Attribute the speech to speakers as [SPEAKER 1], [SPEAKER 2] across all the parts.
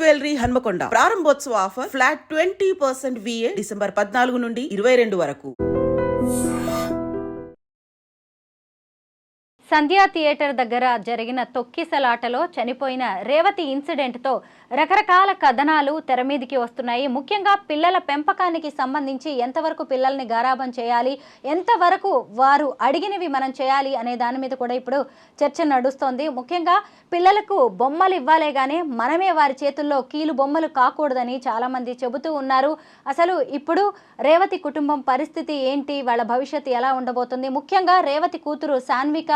[SPEAKER 1] Jewellery Hanamkonda ప్రారంభోత్సవ offer flat 20% VA December 14 నుండి 22 వరకు.
[SPEAKER 2] సంధ్యా థియేటర్ దగ్గర జరిగిన తొక్కిసలాటలో చనిపోయిన రేవతి ఇన్సిడెంట్తో రకరకాల కథనాలు తెరమీదికి వస్తున్నాయి. ముఖ్యంగా పిల్లల పెంపకానికి సంబంధించి ఎంతవరకు పిల్లల్ని గారాబం చేయాలి, ఎంతవరకు వారు అడిగినవి మనం చేయాలి అనే దాని మీద కూడా ఇప్పుడు చర్చ నడుస్తోంది. ముఖ్యంగా పిల్లలకు బొమ్మలు ఇవ్వాలే కానీ మనమే వారి చేతుల్లో కీలు బొమ్మలు కాకూడదని చాలామంది చెబుతూ ఉన్నారు. అసలు ఇప్పుడు రేవతి కుటుంబం పరిస్థితి ఏంటి, వాళ్ళ భవిష్యత్తు ఎలా ఉండబోతుంది? ముఖ్యంగా రేవతి కూతురు సాన్విక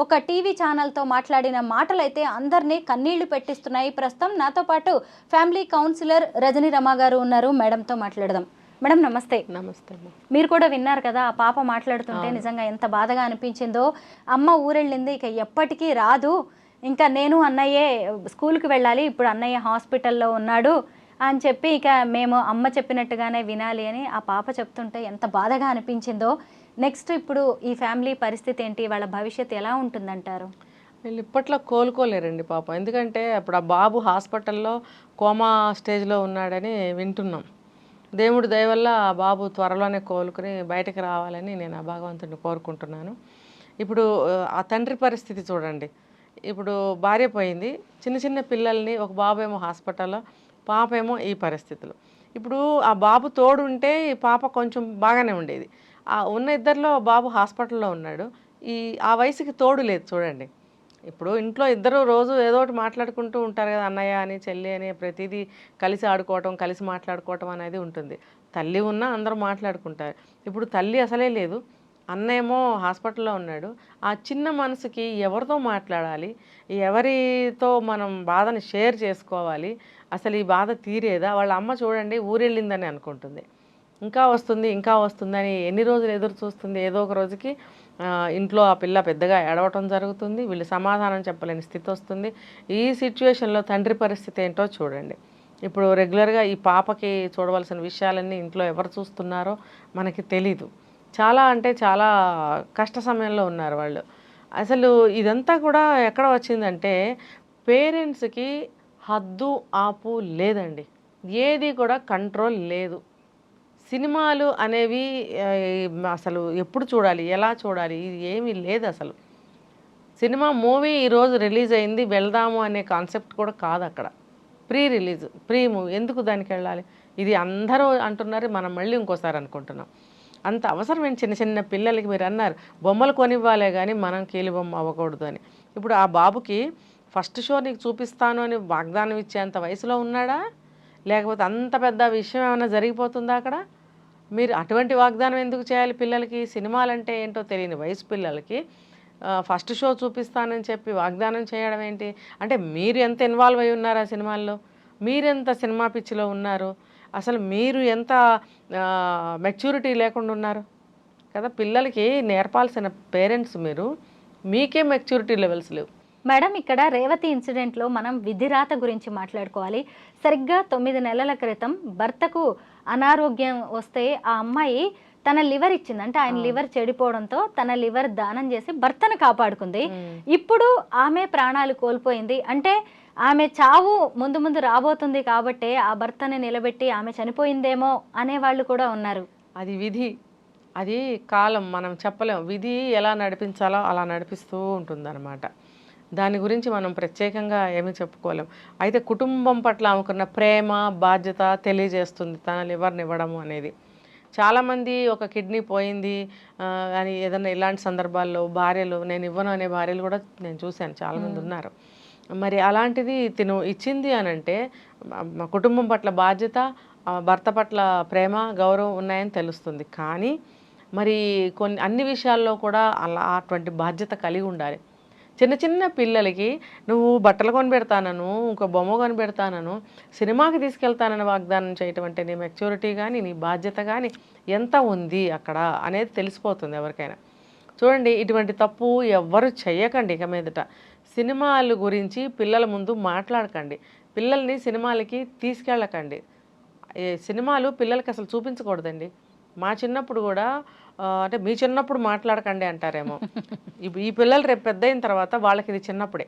[SPEAKER 2] ఒక టీవీ ఛానల్తో మాట్లాడిన మాటలైతే అందరినీ కన్నీళ్లు పెట్టిస్తున్నాయి. ప్రస్తుతం నాతో పాటు ఫ్యామిలీ కౌన్సిలర్ రజనీ రమ గారు ఉన్నారు. మేడంతో మాట్లాడదాం. మేడం నమస్తే.
[SPEAKER 3] నమస్తే.
[SPEAKER 2] మీరు కూడా విన్నారు కదా ఆ పాప మాట్లాడుతుంటే, నిజంగా ఎంత బాధగా అనిపించిందో. అమ్మ ఊరెళ్ళింది, ఇక ఎప్పటికీ రాదు, ఇంకా నేను అన్నయ్యే స్కూల్కి వెళ్ళాలి, ఇప్పుడు అన్నయ్య హాస్పిటల్లో ఉన్నాడు అని చెప్పి ఇక మేము అమ్మ చెప్పినట్టుగానే వినాలి అని ఆ పాప చెప్తుంటే ఎంత బాధగా అనిపించిందో. నెక్స్ట్ ఇప్పుడు ఈ ఫ్యామిలీ పరిస్థితి ఏంటి, వాళ్ళ భవిష్యత్తు ఎలా ఉంటుందంటారు?
[SPEAKER 3] వీళ్ళు ఇప్పట్లో కోలుకోలేరండి పాపం. ఎందుకంటే అప్పుడు ఆ బాబు హాస్పిటల్లో కోమా స్టేజ్లో ఉన్నాడని వింటున్నాం. దేవుడి దయ వల్ల ఆ బాబు త్వరలోనే కోలుకుని బయటకు రావాలని నేను ఆ భగవంతుడిని కోరుకుంటున్నాను. ఇప్పుడు ఆ తండ్రి పరిస్థితి చూడండి. ఇప్పుడు భార్య పోయింది, చిన్న చిన్న పిల్లల్ని, ఒక బాబు ఏమో హాస్పిటల్లో, పాప ఏమో ఈ పరిస్థితులు. ఇప్పుడు ఆ బాబు తోడు ఉంటే ఈ పాప కొంచెం బాగానే ఉండేది. ఆ ఉన్న ఇద్దరిలో బాబు హాస్పిటల్లో ఉన్నాడు, ఆ వయసుకి తోడు లేదు చూడండి. ఇప్పుడు ఇంట్లో ఇద్దరు రోజు ఏదో ఒకటి మాట్లాడుకుంటూ ఉంటారు కదా, అన్నయ్య అని చెల్లి అని, ప్రతిదీ కలిసి ఆడుకోవటం, కలిసి మాట్లాడుకోవటం అనేది ఉంటుంది. తల్లి ఉన్నా అందరూ మాట్లాడుకుంటారు. ఇప్పుడు తల్లి అసలే లేదు, అన్నేమో హాస్పిటల్లో ఉన్నాడు. ఆ చిన్న మనసుకి ఎవరితో మాట్లాడాలి, ఎవరితో మనం బాధని షేర్ చేసుకోవాలి, అసలు ఈ బాధ తీరేదా? వాళ్ళ అమ్మ చూడండి ఊరెళ్ళిందని అనుకుంటుంది, ఇంకా వస్తుంది ఇంకా వస్తుందని ఎన్ని రోజులు ఎదురు చూస్తుంది. ఏదో ఒక రోజుకి ఇంట్లో ఆ పిల్ల పెద్దగా ఏడవటం జరుగుతుంది, వీళ్ళు సమాధానం చెప్పలేని స్థితి వస్తుంది. ఈ సిచ్యువేషన్లో తండ్రి పరిస్థితి ఏంటో చూడండి. ఇప్పుడు రెగ్యులర్గా ఈ పాపకి చూడవలసిన విషయాలన్నీ ఇంట్లో ఎవరు చూస్తున్నారో మనకి తెలీదు. చాలా అంటే చాలా కష్ట సమయంలో ఉన్నారు వాళ్ళు. అసలు ఇదంతా కూడా ఎక్కడ వచ్చిందంటే పేరెంట్స్కి హద్దు ఆపు లేదండి, ఏది కూడా కంట్రోల్ లేదు. సినిమాలు అనేవి అసలు ఎప్పుడు చూడాలి, ఎలా చూడాలి, ఇది ఏమీ లేదు అసలు. సినిమా మూవీ ఈరోజు రిలీజ్ అయింది, వెళ్దాము అనే కాన్సెప్ట్ కూడా కాదు అక్కడ. ప్రీ రిలీజ్, ప్రీ మూవీ, ఎందుకు దానికి వెళ్ళాలి? ఇది అందరూ అంటున్నారు, మనం మళ్ళీ ఇంకోసారి అనుకుంటున్నాం. అంత అవసరమైన చిన్న చిన్న పిల్లలకి మీరు అన్నారు బొమ్మలు కొనివ్వాలే కానీ మనం కీలు బొమ్మ అవ్వకూడదు అని. ఇప్పుడు ఆ బాబుకి ఫస్ట్ షో నీకు చూపిస్తాను అని వాగ్దానం ఇచ్చేంత వయసులో ఉన్నాడా, లేకపోతే అంత పెద్ద విషయం ఏమైనా జరిగిపోతుందా అక్కడ? మీరు అటువంటి వాగ్దానం ఎందుకు చేయాలి పిల్లలకి? సినిమాలంటే ఏంటో తెలియని వయసు పిల్లలకి ఫస్ట్ షో చూపిస్తానని చెప్పి వాగ్దానం చేయడం ఏంటి? అంటే మీరు ఎంత ఇన్వాల్వ్ అయి ఉన్నారు ఆ సినిమాల్లో, మీరెంత సినిమా పిచ్చిలో ఉన్నారు, అసలు మీరు ఎంత మెచ్యూరిటీ లేకుండా ఉన్నారు కదా. పిల్లలకి నేర్పాల్సిన పేరెంట్స్ మీరు, మీకే మెచ్యూరిటీ లెవెల్స్ లేవు.
[SPEAKER 2] మేడం ఇక్కడ రేవతి ఇన్సిడెంట్లో మనం విధిరాత గురించి మాట్లాడుకోవాలి. సరిగ్గా 9 నెలల క్రితం భర్తకు అనారోగ్యం వస్తే ఆ అమ్మాయి తన లివర్ ఇచ్చింది. అంటే ఆయన లివర్ చెడిపోవడంతో తన లివర్ దానం చేసి భర్తను కాపాడుకుంది. ఇప్పుడు ఆమె ప్రాణాలు కోల్పోయింది. అంటే ఆమె చావు ముందు ముందు రాబోతుంది కాబట్టి ఆ భర్తని నిలబెట్టి ఆమె చనిపోయిందేమో అనేవాళ్ళు కూడా ఉన్నారు.
[SPEAKER 3] అది విధి, అది కాలం, మనం చెప్పలేం. విధి ఎలా నడిపించాలో అలా నడిపిస్తూ ఉంటుందన్నమాట. దాని గురించి మనం ప్రత్యేకంగా ఏమీ చెప్పుకోలేం. అయితే కుటుంబం పట్ల ఆమెకున్న ప్రేమ బాధ్యత తెలియజేస్తుంది తన లివర్ని ఇవ్వడము అనేది. చాలామంది ఒక కిడ్నీ పోయింది అని ఏదైనా ఇలాంటి సందర్భాల్లో భార్యలు నేను ఇవ్వను అనే భార్యలు కూడా నేను చూశాను, చాలామంది ఉన్నారు. మరి అలాంటిది తిను ఇచ్చింది అని అంటే కుటుంబం పట్ల బాధ్యత, భర్త పట్ల ప్రేమ గౌరవం ఉన్నాయని తెలుస్తుంది. కానీ మరి అన్ని విషయాల్లో కూడా అలా అటువంటి బాధ్యత కలిగి ఉండాలి. చిన్న చిన్న పిల్లలకి నువ్వు బట్టలు కొని పెడతానను, ఇంకో బొమ్మ కొని పెడతానను, సినిమాకి తీసుకెళ్తానని వాగ్దానం చేయటం అంటే నీ మెచ్యూరిటీ కానీ నీ బాధ్యత కానీ ఎంత ఉంది అక్కడ అనేది తెలిసిపోతుంది ఎవరికైనా. చూడండి, ఇటువంటి తప్పు ఎవ్వరు చెయ్యకండి ఇక మీదట. సినిమాల గురించి పిల్లల ముందు మాట్లాడకండి, పిల్లల్ని సినిమాలకి తీసుకెళ్ళకండి. సినిమాలు పిల్లలకి అసలు చూపించకూడదండి. మా చిన్నప్పుడు కూడా అంటే మీ చిన్నప్పుడు మాట్లాడకండి అంటారేమో, ఈ పిల్లలు రేపు పెద్ద అయిన తర్వాత వాళ్ళకి ఇది చిన్నప్పుడే.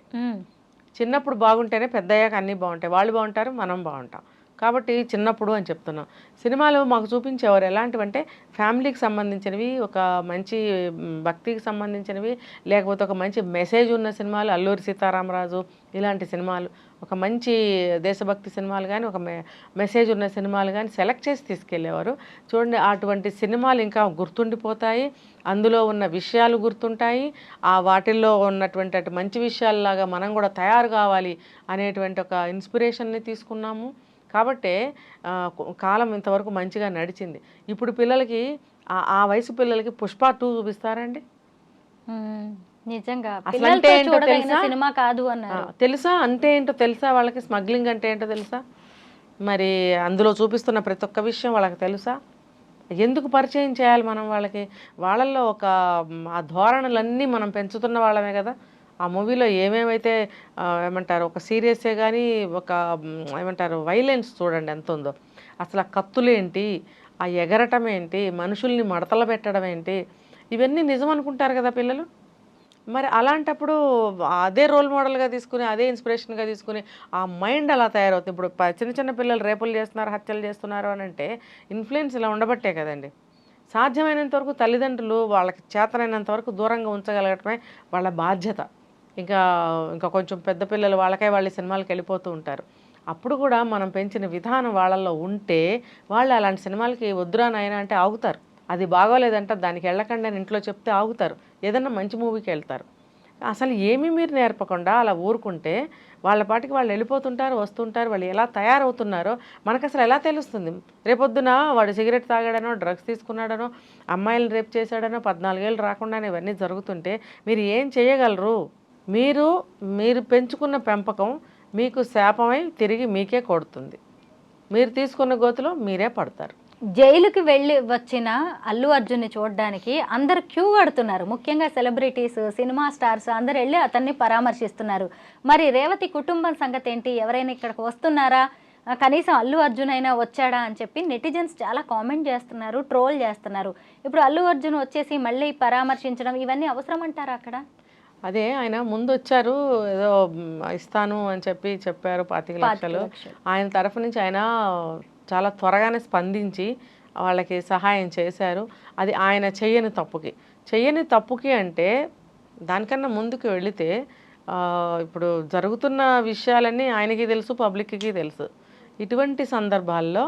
[SPEAKER 3] చిన్నప్పుడు బాగుంటేనే పెద్దయ్యాక అన్నీ బాగుంటాయి, వాళ్ళు బాగుంటారు, మనం బాగుంటాం. కాబట్టి చిన్నప్పుడు అని చెప్తున్నాం. సినిమాలు మాకు చూపించేవారు ఎలాంటివంటే ఫ్యామిలీకి సంబంధించినవి, ఒక మంచి భక్తికి సంబంధించినవి, లేకపోతే ఒక మంచి మెసేజ్ ఉన్న సినిమాలు, అల్లూరి సీతారామరాజు ఇలాంటి సినిమాలు, ఒక మంచి దేశభక్తి సినిమాలు కానీ, ఒక మెసేజ్ ఉన్న సినిమాలు కానీ సెలెక్ట్ చేసి తీసుకెళ్ళేవారు. చూడండి, అటువంటి సినిమాలు ఇంకా గుర్తుండిపోతాయి, అందులో ఉన్న విషయాలు గుర్తుంటాయి, ఆ వాటిల్లో ఉన్నటువంటి అటు మంచి విషయాలలాగా మనం కూడా తయారు కావాలి అనేటువంటి ఒక ఇన్స్పిరేషన్ని తీసుకున్నాము. కాబట్టే కాలం ఇంతవరకు మంచిగా నడిచింది. ఇప్పుడు పిల్లలకి ఆ వయసు పిల్లలకి పుష్ప 2 చూపిస్తారండి.
[SPEAKER 2] నిజంగా
[SPEAKER 3] అసలు అంటే ఏంటో తెలుసా?
[SPEAKER 2] సినిమా కాదు అన్నారు.
[SPEAKER 3] తెలుసా అంటే ఏంటో తెలుసా? వాళ్ళకి స్మగ్లింగ్ అంటే ఏంటో తెలుసా? మరి అందులో చూపిస్తున్న ప్రతి ఒక్క విషయం వాళ్ళకి తెలుసా? ఎందుకు పరిచయం చేయాలి మనం వాళ్ళకి? వాళ్ళల్లో ఒక ఆ ధోరణులన్నీ మనం పెంచుతున్న వాళ్ళమే కదా. ఆ మూవీలో ఏమేమైతే ఏమంటారు, ఒక సీరియస్సే కానీ, ఒక ఏమంటారు వైలెన్స్ చూడండి ఎంత ఉందో. అసలు ఆ కత్తులేంటి, ఆ ఎగరటం ఏంటి, మనుషుల్ని మడతలు పెట్టడం ఏంటి, ఇవన్నీ నిజం అనుకుంటారు కదా పిల్లలు. మరి అలాంటప్పుడు అదే రోల్ మోడల్గా తీసుకుని, అదే ఇన్స్పిరేషన్గా తీసుకుని ఆ మైండ్ అలా తయారవుతుంది. ఇప్పుడు చిన్న చిన్న పిల్లలు రేపులు చేస్తున్నారు, హత్యలు చేస్తున్నారు అని అంటే ఇన్ఫ్లుయెన్స్ ఇలా ఉండబట్టే కదండి. సాధ్యమైనంత వరకు తల్లిదండ్రులు వాళ్ళకి చేతనైనంత వరకు దూరంగా ఉంచగలగటమే వాళ్ళ బాధ్యత. ఇంకా ఇంకా కొంచెం పెద్ద పిల్లలు వాళ్ళ సినిమాలకు వెళ్ళిపోతూ ఉంటారు. అప్పుడు కూడా మనం పెంచిన విధానం వాళ్ళల్లో ఉంటే వాళ్ళు అలాంటి సినిమాలకి వద్దురా నాయనా అంటే ఆగుతారు. అది బాగోలేదంటే దానికి వెళ్ళకండి అని ఇంట్లో చెప్తే ఆగుతారు, ఏదన్నా మంచి మూవీకి వెళ్తారు. అసలు ఏమీ మీరు నేర్పకుండా అలా ఊరుకుంటే వాళ్ళ పాటికి వాళ్ళు వెళ్ళిపోతుంటారు, వస్తుంటారు. వాళ్ళు ఎలా తయారవుతున్నారో మనకు అసలు ఎలా తెలుస్తుంది? రేపొద్దున వాడు సిగరెట్ తాగాడనో, డ్రగ్స్ తీసుకున్నాడనో, అమ్మాయిలను రేప్ చేశాడనో, 14 ఏళ్ళు రాకుండానే ఇవన్నీ జరుగుతుంటే మీరు ఏం చేయగలరు? మీరు పెంచుకున్న పెంపకం మీకు శాపమై తిరిగి మీకే కొడుతుంది. మీరు తీసుకున్న గోతిలో మీరే పడతారు.
[SPEAKER 2] జైలుకి వెళ్ళి వచ్చిన అల్లు అర్జున్ని చూడడానికి అందరు క్యూ కడుతున్నారు. ముఖ్యంగా సెలబ్రిటీస్, సినిమా స్టార్స్ అందరు వెళ్ళి అతన్ని పరామర్శిస్తున్నారు. మరి రేవతి కుటుంబం సంగతి ఏంటి? ఎవరైనా ఇక్కడికి వస్తున్నారా, కనీసం అల్లు అర్జున్ అయినా వచ్చాడా అని చెప్పి నెటిజన్స్ చాలా కామెంట్ చేస్తున్నారు, ట్రోల్ చేస్తున్నారు. ఇప్పుడు అల్లు అర్జున్ వచ్చేసి మళ్ళీ పరామర్శించడం ఇవన్నీ అవసరం అంటారా అక్కడ?
[SPEAKER 3] అదే ఆయన ముందు వచ్చారు, ఏదో ఇస్తాను అని చెప్పారు 25 లక్షలు. ఆయన తరఫు నుంచి ఆయన చాలా త్వరగానే స్పందించి వాళ్ళకి సహాయం చేశారు. అది ఆయన చెయ్యని తప్పుకి అంటే దానికన్నా ముందుకు వెళితే ఇప్పుడు జరుగుతున్న విషయాలన్నీ ఆయనకి తెలుసు, పబ్లిక్కి తెలుసు. ఇటువంటి సందర్భాల్లో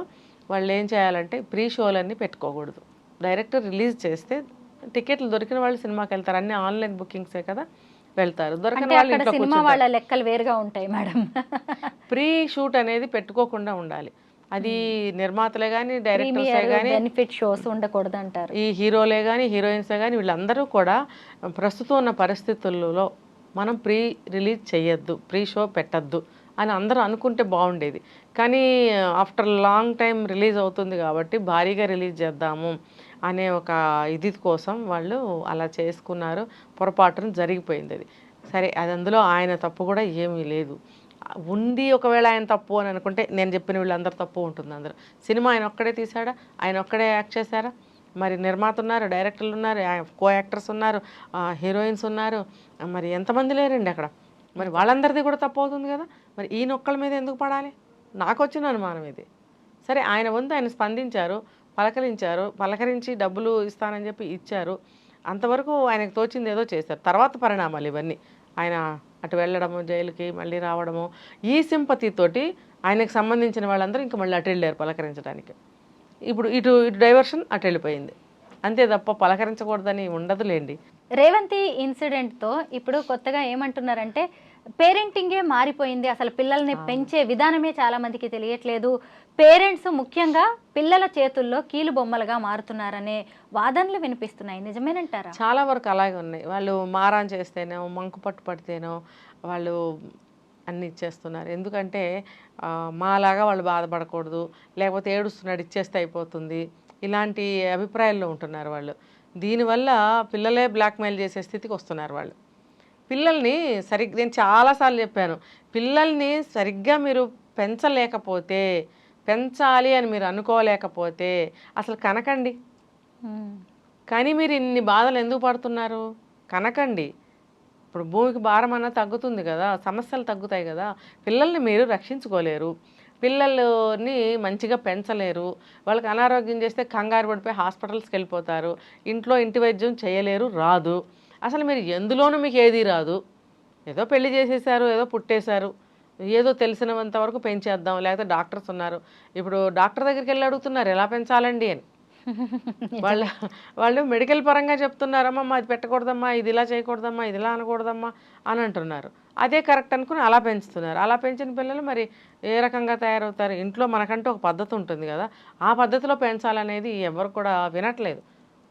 [SPEAKER 3] వాళ్ళు ఏం చేయాలంటే ప్రీ షోలన్నీ పెట్టుకోకూడదు. డైరెక్ట్ రిలీజ్ చేస్తే టికెట్లు దొరికిన వాళ్ళు సినిమాకి వెళ్తారు. అన్ని ఆన్లైన్ బుకింగ్సే కదా, వెళ్తారు. దొరికిన వాళ్ళు ఇంట్లో
[SPEAKER 2] సినిమా వాళ్ళ లెక్కలు వేరుగా ఉంటాయి మేడం.
[SPEAKER 3] ప్రీ షూట్ అనేది పెట్టుకోకుండా ఉండాలి. అది నిర్మాతలే కానీ, డైరెక్టర్సే కానీ,
[SPEAKER 2] బెనిఫిట్ షోస్ ఉండకూడదు అంటారు.
[SPEAKER 3] ఈ హీరోలే కానీ, హీరోయిన్సే కానీ వీళ్ళందరూ కూడా ప్రస్తుతం ఉన్న పరిస్థితుల్లో మనం ప్రీ రిలీజ్ చేయొద్దు, ప్రీ షో పెట్టద్దు అని అందరూ అనుకుంటే బాగుండేది. కానీ ఆఫ్టర్ లాంగ్ టైం రిలీజ్ అవుతుంది కాబట్టి భారీగా రిలీజ్ చేద్దాము అనే ఒక ఇది కోసం వాళ్ళు అలా చేసుకున్నారు. పొరపాటున జరిగిపోయింది అది. సరే, అది అందులో ఆయన తప్పు కూడా ఏమీ లేదు. ఉంది ఒకవేళ ఆయన తప్పు అని అనుకుంటే నేను చెప్పిన వీళ్ళందరూ తప్పు ఉంటుంది. అందరూ సినిమా ఆయన ఒక్కడే తీశాడా? ఆయన ఒక్కడే యాక్ట్ చేశారా? మరి నిర్మాత ఉన్నారు, డైరెక్టర్లు ఉన్నారు, కో యాక్టర్స్ ఉన్నారు, హీరోయిన్స్ ఉన్నారు, మరి ఎంతమంది లేరండి అక్కడ. మరి వాళ్ళందరిది కూడా తప్పు అవుతుంది కదా. మరి ఈయన ఒక్కళ్ళ మీద ఎందుకు పడాలి? నాకు వచ్చిన అనుమానం ఇది. సరే, ఆయన వంతు ఆయన స్పందించారు, పలకరించి డబ్బులు ఇస్తానని చెప్పి ఇచ్చారు. అంతవరకు ఆయనకు తోచింది ఏదో చేశారు. తర్వాత పరిణామాలు ఇవన్నీ. ఆయన అటు వెళ్ళడము, జైలుకి మళ్ళీ రావడము, ఈ సింపతితోటి ఆయనకు సంబంధించిన వాళ్ళందరూ ఇంకా మళ్ళీ అటు వెళ్ళారు పలకరించడానికి. ఇప్పుడు ఇటు డైవర్షన్ అటు వెళ్ళిపోయింది. అంతే తప్ప పలకరించకూడదని ఉండదులేండి.
[SPEAKER 2] రేవంతి ఇన్సిడెంట్తో ఇప్పుడు కొత్తగా ఏమంటున్నారంటే పేరెంటింగే మారిపోయింది, అసలు పిల్లల్ని పెంచే విధానమే చాలా మందికి తెలియట్లేదు, పేరెంట్స్ ముఖ్యంగా పిల్లల చేతుల్లో కీలు బొమ్మలుగా మారుతున్నారనే వాదనలు వినిపిస్తున్నాయి. నిజమేనంటారా?
[SPEAKER 3] చాలా వరకు అలాగే ఉన్నాయి. వాళ్ళు మారాన్ చేస్తేనో, మంకు పట్టు పడితేనో వాళ్ళు అన్నీ ఇచ్చేస్తున్నారు. ఎందుకంటే మాలాగా వాళ్ళు బాధపడకూడదు, లేకపోతే ఏడుస్తున్నాడు ఇచ్చేస్తే అయిపోతుంది, ఇలాంటి అభిప్రాయాల్లో ఉంటున్నారు వాళ్ళు. దీనివల్ల పిల్లలే బ్లాక్మెయిల్ చేసే స్థితికి వస్తున్నారు వాళ్ళు. పిల్లల్ని నేను చాలాసార్లు చెప్పాను, పిల్లల్ని సరిగ్గా మీరు పెంచలేకపోతే, పెంచాలి అని మీరు అనుకోలేకపోతే అసలు కనకండి. కానీ మీరు ఇన్ని బాధలు ఎందుకు పడుతున్నారు? కనకండి. ఇప్పుడు భూమికి భారం అన్న తగ్గుతుంది కదా, సమస్యలు తగ్గుతాయి కదా. పిల్లల్ని మీరు రక్షించుకోలేరు, పిల్లల్ని మంచిగా పెంచలేరు, వాళ్ళకి అనారోగ్యం చేస్తే కంగారు పడిపోయి హాస్పిటల్స్కి వెళ్ళిపోతారు, ఇంట్లో ఇంటి వైద్యం చేయలేరు, రాదు. అసలు మీరు ఎందులోనూ మీకు ఏది రాదు. ఏదో పెళ్లి చేసేసారు, ఏదో పుట్టేశారు, ఏదో తెలిసినంత వరకు పెంచేద్దాం, లేకపోతే డాక్టర్స్ ఉన్నారు. ఇప్పుడు డాక్టర్ దగ్గరికి వెళ్ళి అడుగుతున్నారు ఎలా పెంచాలండి అని. వాళ్ళు మెడికల్ పరంగా చెప్తున్నారమ్మా అది పెట్టకూడదమ్మా, ఇది ఇలా చేయకూడదమ్మా, ఇది ఇలా అనకూడదమ్మా అని అంటున్నారు. అదే కరెక్ట్ అనుకుని అలా పెంచుతున్నారు. అలా పెంచిన పిల్లలు మరి ఏ రకంగా తయారవుతారు? ఇంట్లో మనకంటూ ఒక పద్ధతి ఉంటుంది కదా, ఆ పద్ధతిలో పెంచాలనేది ఎవరు కూడా వినట్లేదు.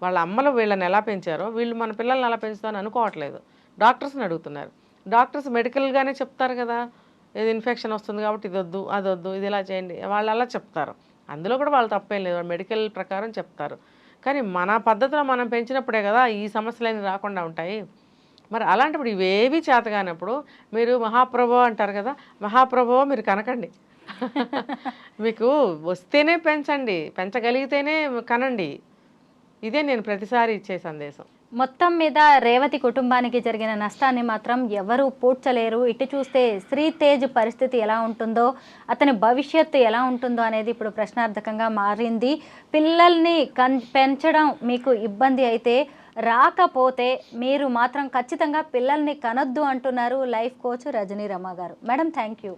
[SPEAKER 3] వాళ్ళ అమ్మలు వీళ్ళని ఎలా పెంచారో వీళ్ళు మన పిల్లల్ని అలా పెంచుతామని అనుకోవట్లేదు. డాక్టర్స్ని అడుగుతున్నారు. డాక్టర్స్ మెడికల్గానే చెప్తారు కదా, ఇది ఇన్ఫెక్షన్ వస్తుంది కాబట్టి ఇది వద్దు, అది వద్దు, ఇది ఇలా చేయండి, వాళ్ళు అలా చెప్తారు. అందులో కూడా వాళ్ళు తప్పేం లేదు, మెడికల్ ప్రకారం చెప్తారు. కానీ మన పద్ధతిలో మనం పెంచినప్పుడే కదా ఈ సమస్యలన్నీ రాకుండా ఉంటాయి. మరి అలాంటప్పుడు ఇవేవి చేతగానప్పుడు మీరు మహాప్రభు అంటారు కదా, మహాప్రభు మీరు కనకండి. మీకు వస్తేనే పెంచండి, పెంచగలిగితేనే కనండి. ఇదే నేను ప్రతిసారి ఇచ్చే సందేశం.
[SPEAKER 2] మొత్తం మీద రేవతి కుటుంబానికి జరిగిన నష్టాన్ని మాత్రం ఎవరూ పూడ్చలేరు. ఇటు చూస్తే శ్రీతేజ్ పరిస్థితి ఎలా ఉంటుందో, అతని భవిష్యత్తు ఎలా ఉంటుందో అనేది ఇప్పుడు ప్రశ్నార్థకంగా మారింది. పిల్లల్ని పెంచడం మీకు ఇబ్బంది అయితే రాకపోతే మీరు మాత్రం ఖచ్చితంగా పిల్లల్ని కనొద్దు అంటున్నారు లైఫ్ కోచ్ రజనీ రమ గారు. Madam, thank you.